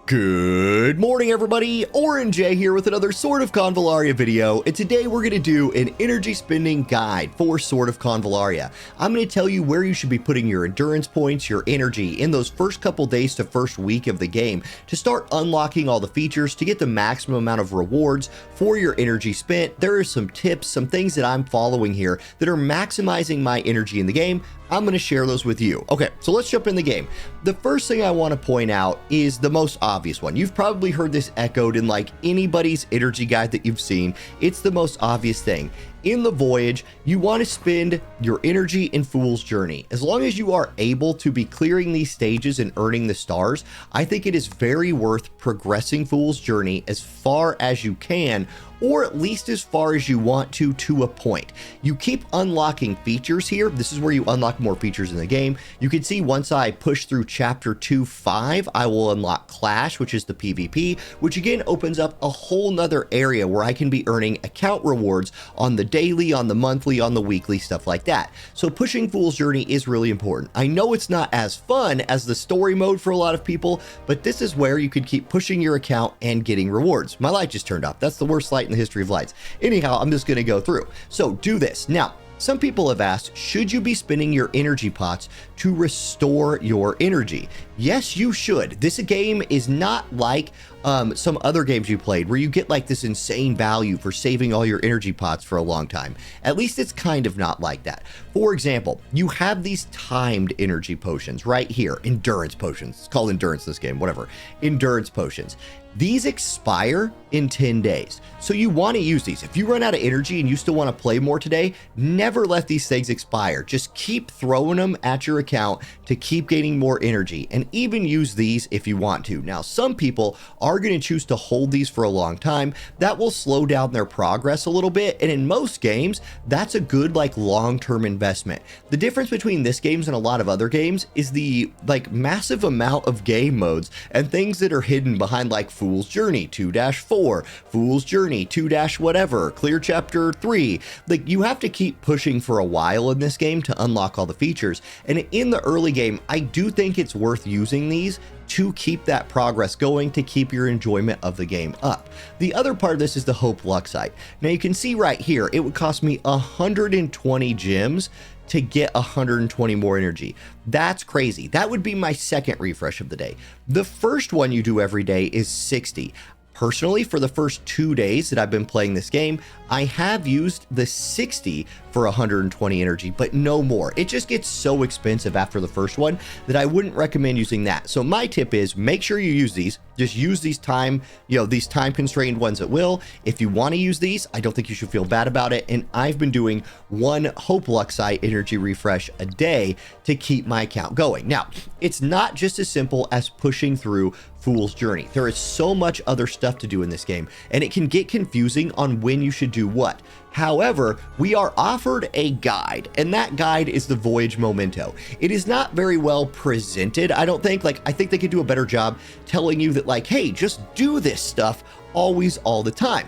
Good morning, everybody. Orange J here with another Sword of Convallaria video, and today we're going to do an energy spending guide for Sword of Convallaria. I'm going to tell you where you should be putting your endurance points, your energy in those first couple days to first week of the game to start unlocking all the features to get the maximum amount of rewards for your energy spent. There are some tips, some things that I'm following here that are maximizing my energy in the game. I'm going to share those with you. Okay, so let's jump in the game. The first thing I want to point out is the most obvious one. You've probably heard this echoed in like anybody's energy guide that you've seen. It's the most obvious thing. In the voyage, you want to spend your energy in Fool's Journey. As long as you are able to be clearing these stages and earning the stars, I think it is very worth progressing Fool's Journey as far as you can, or at least as far as you want to a point. You keep unlocking features here. This is where you unlock more features in the game. You can see once I push through chapter 2.5, I will unlock Clash, which is the PvP, which again opens up a whole nother area where I can be earning account rewards on the daily, on the monthly, on the weekly, stuff like that. So pushing Fool's Journey is really important. I know it's not as fun as the story mode for a lot of people, but this is where you could keep pushing your account and getting rewards. My light just turned off. That's the worst light in the history of lights. Anyhow, I'm just going to go through. So do this. Now, some people have asked, should you be spending your energy pots to restore your energy? Yes, you should. This game is not like some other games you played where you get like this insane value for saving all your energy pots for a long time. At least it's kind of not like that. For example, you have these timed energy potions right here. Endurance potions. It's called endurance in this game, whatever. Endurance potions. These expire in 10 days. So you want to use these. If you run out of energy and you still want to play more today, never let these things expire. Just keep throwing them at your account to keep gaining more energy, and even use these if you want to. Now, some people are going to choose to hold these for a long time. That will slow down their progress a little bit, and in most games, that's a good like long-term investment. The difference between this games and a lot of other games is the like massive amount of game modes and things that are hidden behind like Fool's Journey 2-4, Fool's Journey 2-whatever, Clear Chapter 3. Like, you have to keep pushing for a while in this game to unlock all the features. And in the early game, I do think it's worth using these to keep that progress going, to keep your enjoyment of the game up. The other part of this is the Hope Luxite. Now you can see right here, it would cost me 120 gems to get 120 more energy. That's crazy. That would be my second refresh of the day. The first one you do every day is 60. Personally, for the first 2 days that I've been playing this game, I have used the 60 for 120 energy, but no more. It just gets so expensive after the first one that I wouldn't recommend using that. So my tip is make sure you use these. Just use these these time constrained ones at will. If you want to use these, I don't think you should feel bad about it. And I've been doing one Hope Luxite energy refresh a day to keep my account going. Now, it's not just as simple as pushing through Fool's Journey. There is so much other stuff to do in this game, and it can get confusing on when you should do what. However, we are offered a guide, and that guide is the Voyage Memento. It is not very well presented, I don't think. I think they could do a better job telling you that like, hey, just do this stuff always, all the time.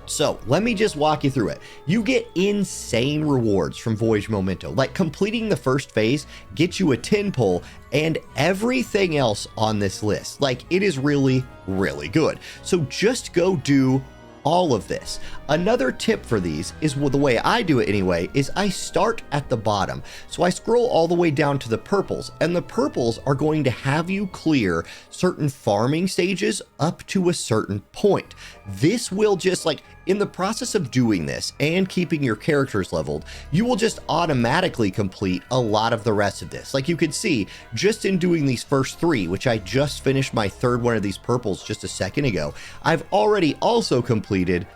So let me just walk you through it. You get insane rewards from Voyage Memento. Like completing the first phase gets you a 10 pull and everything else on this list. Like, it is really, really good. So just go do all of this. Another tip for these is, well, the way I do it anyway, is I start at the bottom. So I scroll all the way down to the purples, and the purples are going to have you clear certain farming stages up to a certain point. This will just like, in the process of doing this and keeping your characters leveled, you will just automatically complete a lot of the rest of this. Like you could see, just in doing these first 3, which I just finished my third one of these purples just a second ago, I've already also completed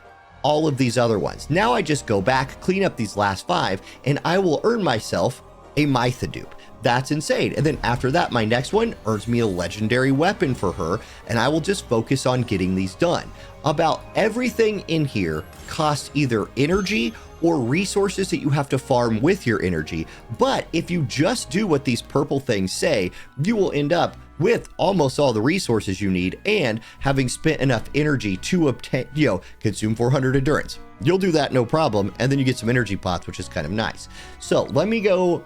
all of these other ones. Now I just go back, clean up these last 5, and I will earn myself a Mytha dupe. That's insane. And then after that, my next one earns me a legendary weapon for her, and I will just focus on getting these done. About everything in here costs either energy or resources that you have to farm with your energy. But if you just do what these purple things say, you will end up with almost all the resources you need and having spent enough energy to obtain, consume 400 endurance. you'll do that no problem, and then you get some energy pots, which is kind of nice. So let me go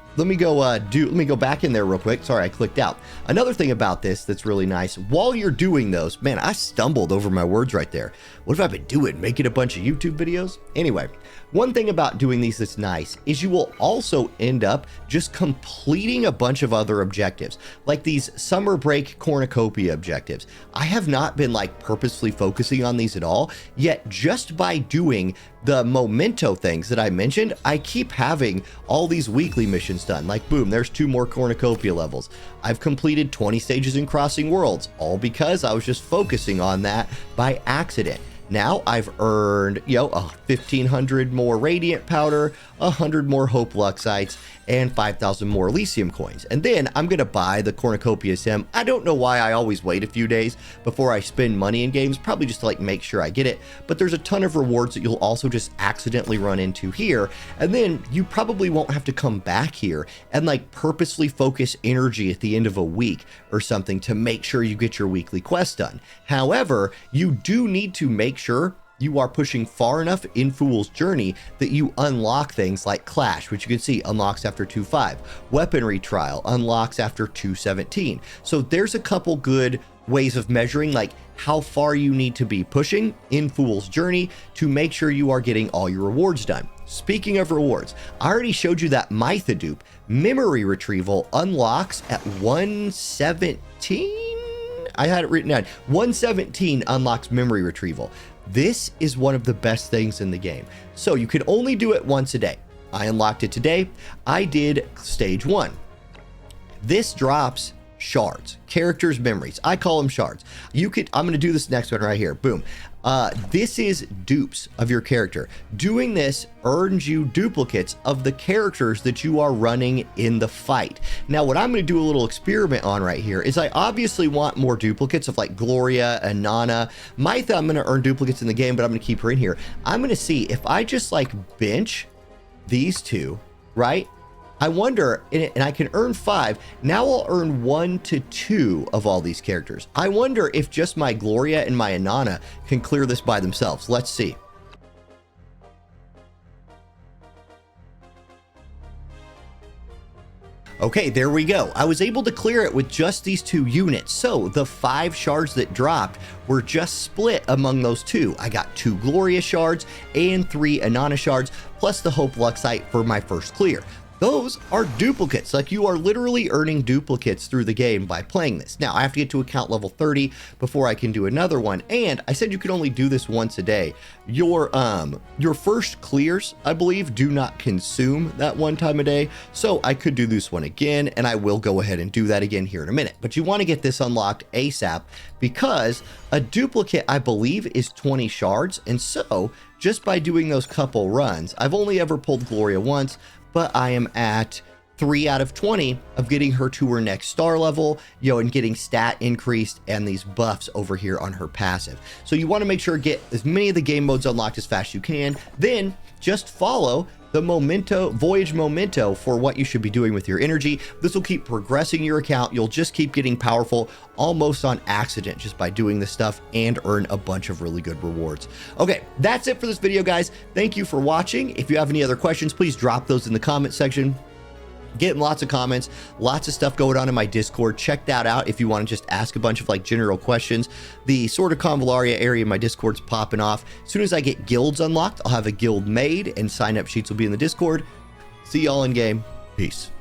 back in there real quick. Sorry, I clicked out. Another thing about this that's really nice, while you're doing those, man, I stumbled over my words right there. What have I been doing? Making a bunch of YouTube videos? Anyway, one thing about doing these that's nice is you will also end up just completing a bunch of other objectives, like these summer break cornucopia objectives. I have not been like purposefully focusing on these at all, yet just by doing the memento things that I mentioned, I keep having all these weekly missions done. Like boom, there's 2 more cornucopia levels. I've completed 20 stages in Crossing Worlds, all because I was just focusing on that by accident. Now I've earned, 1,500 more Radiant Powder, 100 more Hope Luxites, and 5,000 more Elysium coins. And then I'm going to buy the Cornucopia Sim. I don't know why I always wait a few days before I spend money in games, probably just to like make sure I get it. But there's a ton of rewards that you'll also just accidentally run into here. And then you probably won't have to come back here and like purposely focus energy at the end of a week or something to make sure you get your weekly quest done. However, you do need to make sure you are pushing far enough in Fool's Journey that you unlock things like Clash, which you can see unlocks after 2.5. Weaponry Trial unlocks after 2.17. So there's a couple good ways of measuring like how far you need to be pushing in Fool's Journey to make sure you are getting all your rewards done. Speaking of rewards, I already showed you that Mytha dupe. Memory Retrieval unlocks at 117? I had it written down. 117 unlocks Memory Retrieval. This is one of the best things in the game. So you can only do it once a day. I unlocked it today. I did stage 1. This drops shards, characters' memories. I call them shards. I'm going to do this next one right here. Boom. This is dupes of your character. Doing this earns you duplicates of the characters that you are running in the fight. Now, what I'm going to do a little experiment on right here is I obviously want more duplicates of like Gloria and Nana. Mytha, I'm going to earn duplicates in the game, but I'm going to keep her in here. I'm going to see if I just like bench these 2, right? I wonder, and I can earn 5. Now I'll earn 1 to 2 of all these characters. I wonder if just my Gloria and my Inanna can clear this by themselves. Let's see. Okay, there we go. I was able to clear it with just these 2 units. So the 5 shards that dropped were just split among those 2. I got 2 Gloria shards and 3 Inanna shards, plus the Hope Luxite for my first clear. Those are duplicates. Like, you are literally earning duplicates through the game by playing this. Now, I have to get to account level 30 before I can do another one. And I said you could only do this once a day. Your first clears, I believe, do not consume that one time a day. So I could do this one again, and I will go ahead and do that again here in a minute. But you want to get this unlocked ASAP because a duplicate, I believe, is 20 shards. And so just by doing those couple runs, I've only ever pulled Gloria once, but I am at 3 out of 20 of getting her to her next star level, and getting stat increased and these buffs over here on her passive. So you want to make sure to get as many of the game modes unlocked as fast as you can. Then just follow the voyage memento for what you should be doing with your energy. This will keep progressing your account. You'll just keep getting powerful almost on accident just by doing this stuff and earn a bunch of really good rewards. Okay, that's it for this video, guys. Thank you for watching. If you have any other questions, please drop those in the comment section. Getting lots of comments, lots of stuff going on in my Discord. Check that out if you want to just ask a bunch of like general questions. The Sword of CONVALLARIA area in my Discord's popping off. As soon as I get guilds unlocked, I'll have a guild made and sign up sheets will be in the Discord. See y'all in game. Peace.